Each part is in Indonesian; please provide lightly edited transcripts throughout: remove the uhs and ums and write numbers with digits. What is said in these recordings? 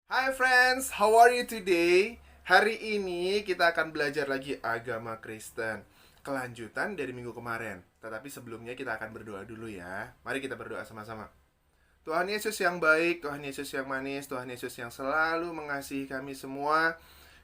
Hai friends, how are you today? Hari ini kita akan belajar lagi agama Kristen. Kelanjutan dari minggu kemarin. Tetapi sebelumnya kita akan berdoa dulu ya. Mari kita berdoa sama-sama. Tuhan Yesus yang baik, Tuhan Yesus yang manis, Tuhan Yesus yang selalu mengasihi kami semua.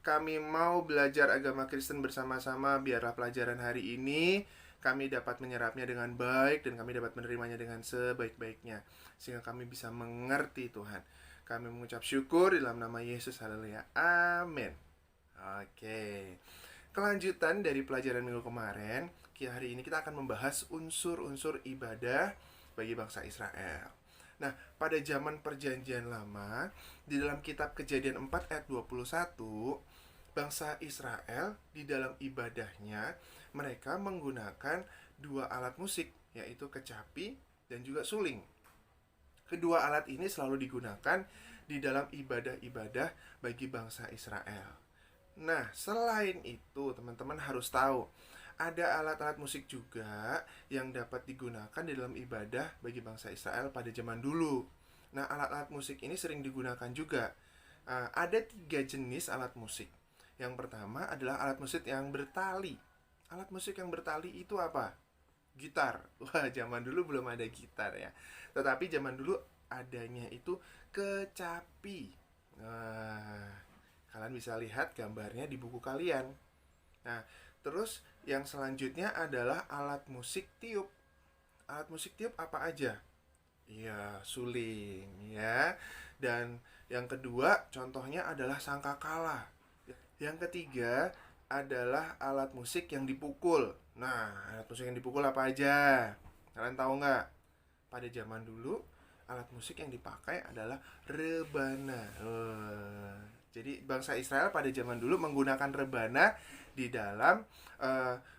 Kami mau belajar agama Kristen bersama-sama. Biarlah pelajaran hari ini kami dapat menyerapnya dengan baik dan kami dapat menerimanya dengan sebaik-baiknya, sehingga kami bisa mengerti Tuhan. Kami mengucap syukur dalam nama Yesus. Haleluya. Amin. Oke. Kelanjutan dari pelajaran minggu kemarin, hari ini kita akan membahas unsur-unsur ibadah bagi bangsa Israel. Nah, pada zaman perjanjian lama, di dalam kitab Kejadian 4 ayat 21, bangsa Israel di dalam ibadahnya mereka menggunakan dua alat musik, yaitu kecapi dan juga suling. Kedua alat ini selalu digunakan di dalam ibadah-ibadah bagi bangsa Israel. Nah, selain itu, teman-teman harus tahu, ada alat-alat musik juga yang dapat digunakan di dalam ibadah bagi bangsa Israel pada zaman dulu. Nah, alat-alat musik ini sering digunakan juga. Ada tiga jenis alat musik. Yang pertama adalah alat musik yang bertali. Alat musik yang bertali itu apa? Gitar. Wah, zaman dulu belum ada gitar ya. Tetapi zaman dulu adanya itu kecapi. Nah, kalian bisa lihat gambarnya di buku kalian. Nah, terus yang selanjutnya adalah alat musik tiup. Alat musik tiup apa aja? Iya, suling ya. Dan yang kedua contohnya adalah sangkakala. Yang ketiga adalah alat musik yang dipukul. Nah, alat musik yang dipukul apa aja? Kalian tahu nggak? Pada zaman dulu, alat musik yang dipakai adalah rebana. Jadi bangsa Israel pada zaman dulu menggunakan rebana di dalam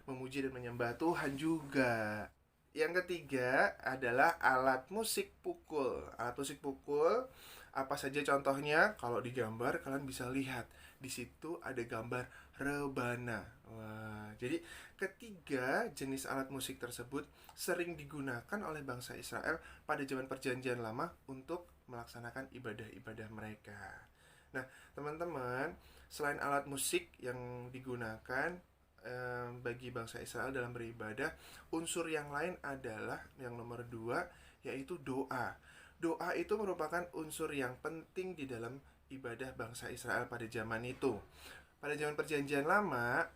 memuji dan menyembah Tuhan juga. Yang ketiga adalah alat musik pukul. Alat musik pukul apa saja contohnya? Kalau digambar kalian bisa lihat di situ ada gambar rebana. Wah, jadi ketiga jenis alat musik tersebut sering digunakan oleh bangsa Israel pada zaman perjanjian lama untuk melaksanakan ibadah-ibadah mereka. Nah, teman-teman, selain alat musik yang digunakan bagi bangsa Israel dalam beribadah, unsur yang lain adalah yang nomor dua, yaitu doa. Doa itu merupakan unsur yang penting di dalam ibadah bangsa Israel pada zaman itu. Pada zaman perjanjian lama,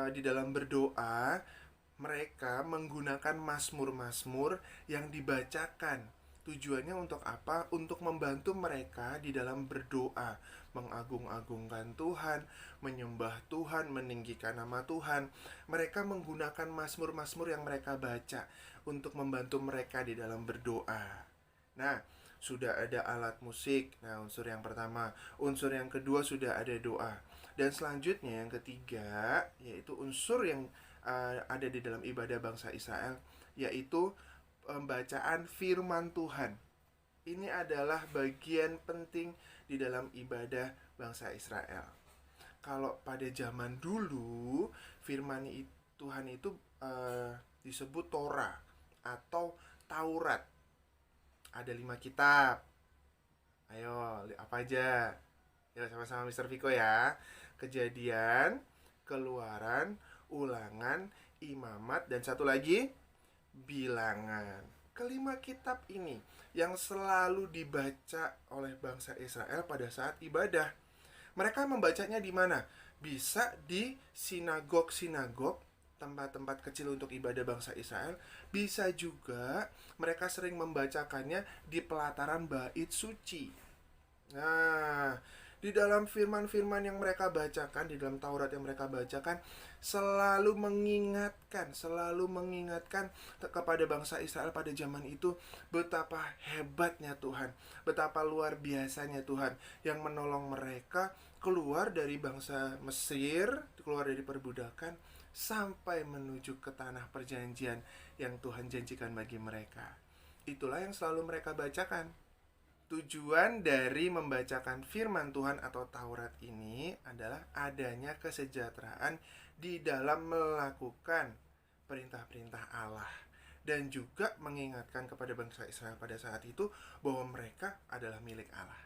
di dalam berdoa, mereka menggunakan mazmur-mazmur yang dibacakan. Tujuannya untuk apa? Untuk membantu mereka di dalam berdoa, mengagung-agungkan Tuhan, menyembah Tuhan, meninggikan nama Tuhan. Mereka menggunakan mazmur-mazmur yang mereka baca untuk membantu mereka di dalam berdoa. Nah, sudah ada alat musik. Nah, unsur yang pertama. Unsur yang kedua sudah ada doa. Dan selanjutnya yang ketiga, yaitu unsur yang ada di dalam ibadah bangsa Israel, yaitu pembacaan firman Tuhan. Ini adalah bagian penting di dalam ibadah bangsa Israel. Kalau pada zaman dulu, firman Tuhan itu disebut Torah atau Taurat. Ada 5 kitab. Ayo, apa aja? Ya, sama-sama Mister Viko ya. Kejadian, Keluaran, Ulangan, Imamat, dan satu lagi Bilangan. Kelima kitab ini yang selalu dibaca oleh bangsa Israel pada saat ibadah. Mereka membacanya di mana? Bisa di sinagog-sinagog, tempat-tempat kecil untuk ibadah bangsa Israel. Bisa juga mereka sering membacakannya di pelataran bait suci. Nah, di dalam firman-firman yang mereka bacakan, di dalam Taurat yang mereka bacakan, selalu mengingatkan kepada bangsa Israel pada zaman itu betapa hebatnya Tuhan, betapa luar biasanya Tuhan yang menolong mereka keluar dari bangsa Mesir, keluar dari perbudakan sampai menuju ke tanah perjanjian yang Tuhan janjikan bagi mereka. Itulah yang selalu mereka bacakan. Tujuan dari membacakan firman Tuhan atau Taurat ini adalah adanya kesejahteraan di dalam melakukan perintah-perintah Allah, dan juga mengingatkan kepada bangsa Israel pada saat itu bahwa mereka adalah milik Allah.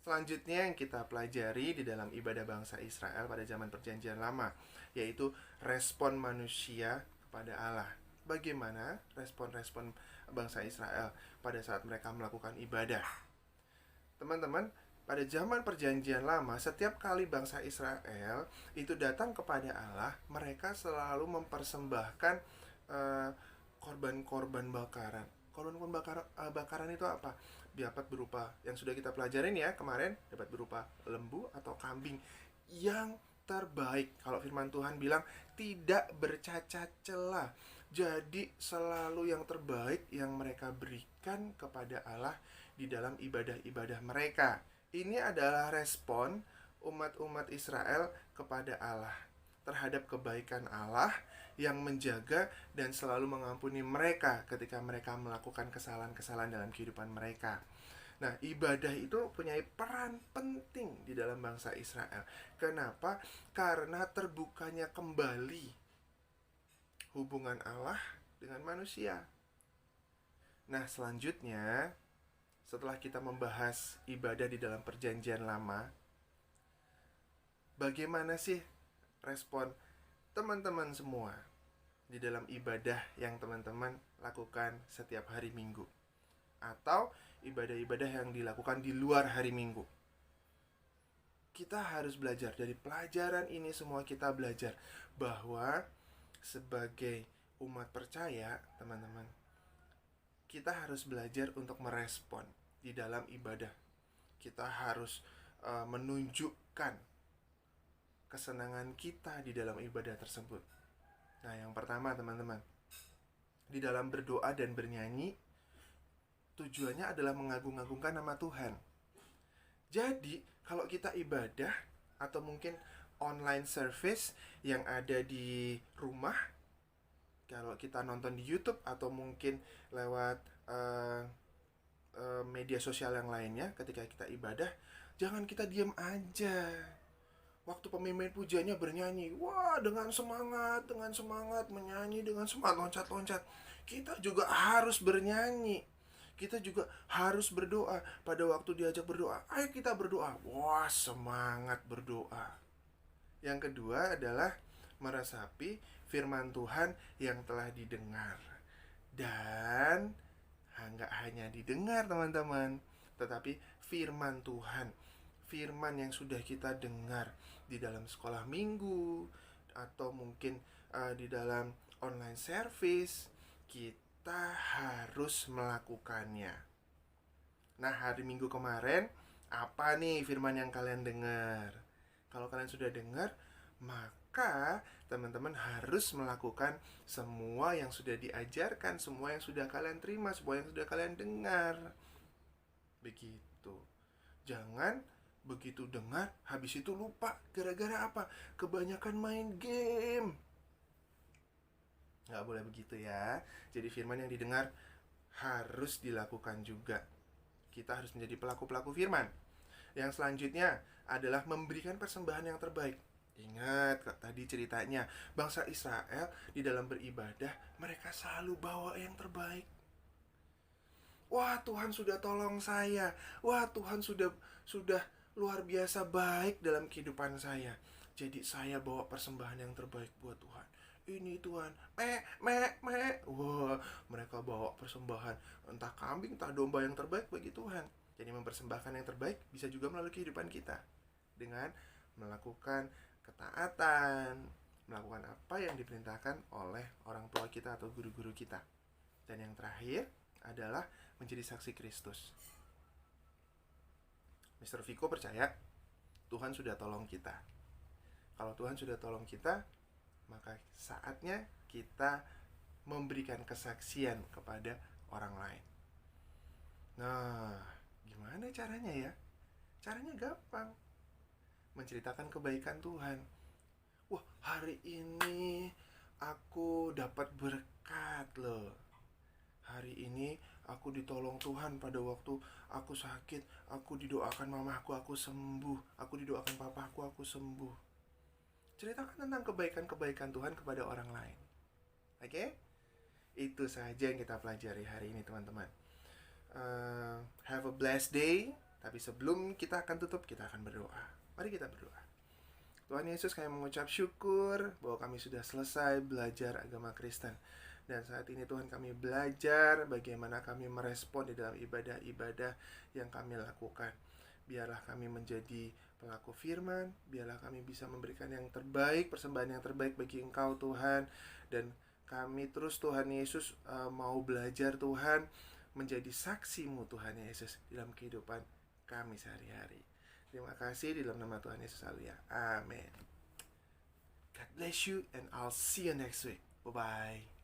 Selanjutnya yang kita pelajari di dalam ibadah bangsa Israel pada zaman Perjanjian Lama, yaitu respon manusia kepada Allah. Bagaimana respon-respon bangsa Israel pada saat mereka melakukan ibadah? Teman-teman, pada zaman Perjanjian Lama, setiap kali bangsa Israel itu datang kepada Allah, mereka selalu mempersembahkan korban-korban bakaran. Korban-korban bakaran itu apa? Dapat berupa yang sudah kita pelajarin ya kemarin, dapat berupa lembu atau kambing yang terbaik. Kalau firman Tuhan bilang tidak bercacat celah. Jadi selalu yang terbaik yang mereka berikan kepada Allah di dalam ibadah-ibadah mereka. Ini adalah respon umat-umat Israel kepada Allah, terhadap kebaikan Allah yang menjaga dan selalu mengampuni mereka ketika mereka melakukan kesalahan-kesalahan dalam kehidupan mereka. Nah, ibadah itu punya peran penting di dalam bangsa Israel. Kenapa? Karena terbukanya kembali hubungan Allah dengan manusia. Nah, selanjutnya, setelah kita membahas ibadah di dalam Perjanjian Lama, bagaimana sih respon teman-teman semua di dalam ibadah yang teman-teman lakukan setiap hari Minggu, atau ibadah-ibadah yang dilakukan di luar hari Minggu? Kita harus belajar dari pelajaran ini. Semua kita belajar bahwa sebagai umat percaya, teman-teman, kita harus belajar untuk merespon di dalam ibadah. Kita harus menunjukkan kesenangan kita di dalam ibadah tersebut. Nah, yang pertama teman-teman, di dalam berdoa dan bernyanyi, tujuannya adalah mengagung-agungkan nama Tuhan. Jadi, kalau kita ibadah atau mungkin online service yang ada di rumah, kalau kita nonton di YouTube atau mungkin lewat media sosial yang lainnya, ketika kita ibadah, jangan kita diam aja. Waktu pemimpin pujanya bernyanyi, wah, dengan semangat menyanyi dengan semangat, loncat-loncat. Kita juga harus bernyanyi. Kita juga harus berdoa. Pada waktu diajak berdoa, ayo kita berdoa. Wah, semangat berdoa. Yang kedua adalah meresapi firman Tuhan yang telah didengar. Dan nggak hanya didengar teman-teman, tetapi firman Tuhan, firman yang sudah kita dengar di dalam sekolah minggu atau mungkin di dalam online service, kita harus melakukannya. Nah, hari Minggu kemarin, apa nih firman yang kalian dengar? Kalau kalian sudah dengar, maka teman-teman harus melakukan semua yang sudah diajarkan, semua yang sudah kalian terima, semua yang sudah kalian dengar. Begitu. Jangan begitu dengar, habis itu lupa. Gara-gara apa? Kebanyakan main game. Nggak boleh begitu ya. Jadi firman yang didengar harus dilakukan juga. Kita harus menjadi pelaku-pelaku firman. Yang selanjutnya adalah memberikan persembahan yang terbaik. Ingat tadi ceritanya, bangsa Israel di dalam beribadah, mereka selalu bawa yang terbaik. Wah, Tuhan sudah tolong saya. Wah, Tuhan sudah luar biasa baik dalam kehidupan saya. Jadi saya bawa persembahan yang terbaik buat Tuhan. Ini Tuhan, wah, mereka bawa persembahan, entah kambing, entah domba yang terbaik bagi Tuhan. Jadi mempersembahkan yang terbaik bisa juga melalui kehidupan kita, dengan melakukan ketaatan, melakukan apa yang diperintahkan oleh orang tua kita atau guru-guru kita. Dan yang terakhir adalah menjadi saksi Kristus. Mr. Viko percaya Tuhan sudah tolong kita. Kalau Tuhan sudah tolong kita, maka saatnya kita memberikan kesaksian kepada orang lain. Nah, gimana caranya ya? Caranya gampang. Menceritakan kebaikan Tuhan. Wah, hari ini aku dapat berkat loh. Hari ini aku ditolong Tuhan pada waktu aku sakit. Aku didoakan mamaku, aku sembuh. Aku didoakan papaku, aku sembuh. Ceritakan tentang kebaikan-kebaikan Tuhan kepada orang lain. Oke? Itu saja yang kita pelajari hari ini teman-teman. Have a blessed day. Tapi sebelum kita akan tutup, kita akan berdoa. Mari kita berdoa. Tuhan Yesus, kami mengucap syukur bahwa kami sudah selesai belajar agama Kristen. Dan saat ini Tuhan, kami belajar bagaimana kami merespon di dalam ibadah-ibadah yang kami lakukan. Biarlah kami menjadi pelaku firman, biarlah kami bisa memberikan yang terbaik, persembahan yang terbaik bagi Engkau Tuhan. Dan kami terus Tuhan Yesus mau belajar Tuhan, menjadi saksi-Mu Tuhan Yesus dalam kehidupan kami sehari-hari. Terima kasih di dalam nama Tuhan Yesus Haleluya. Amin. God bless you and I'll see you next week. Bye-bye.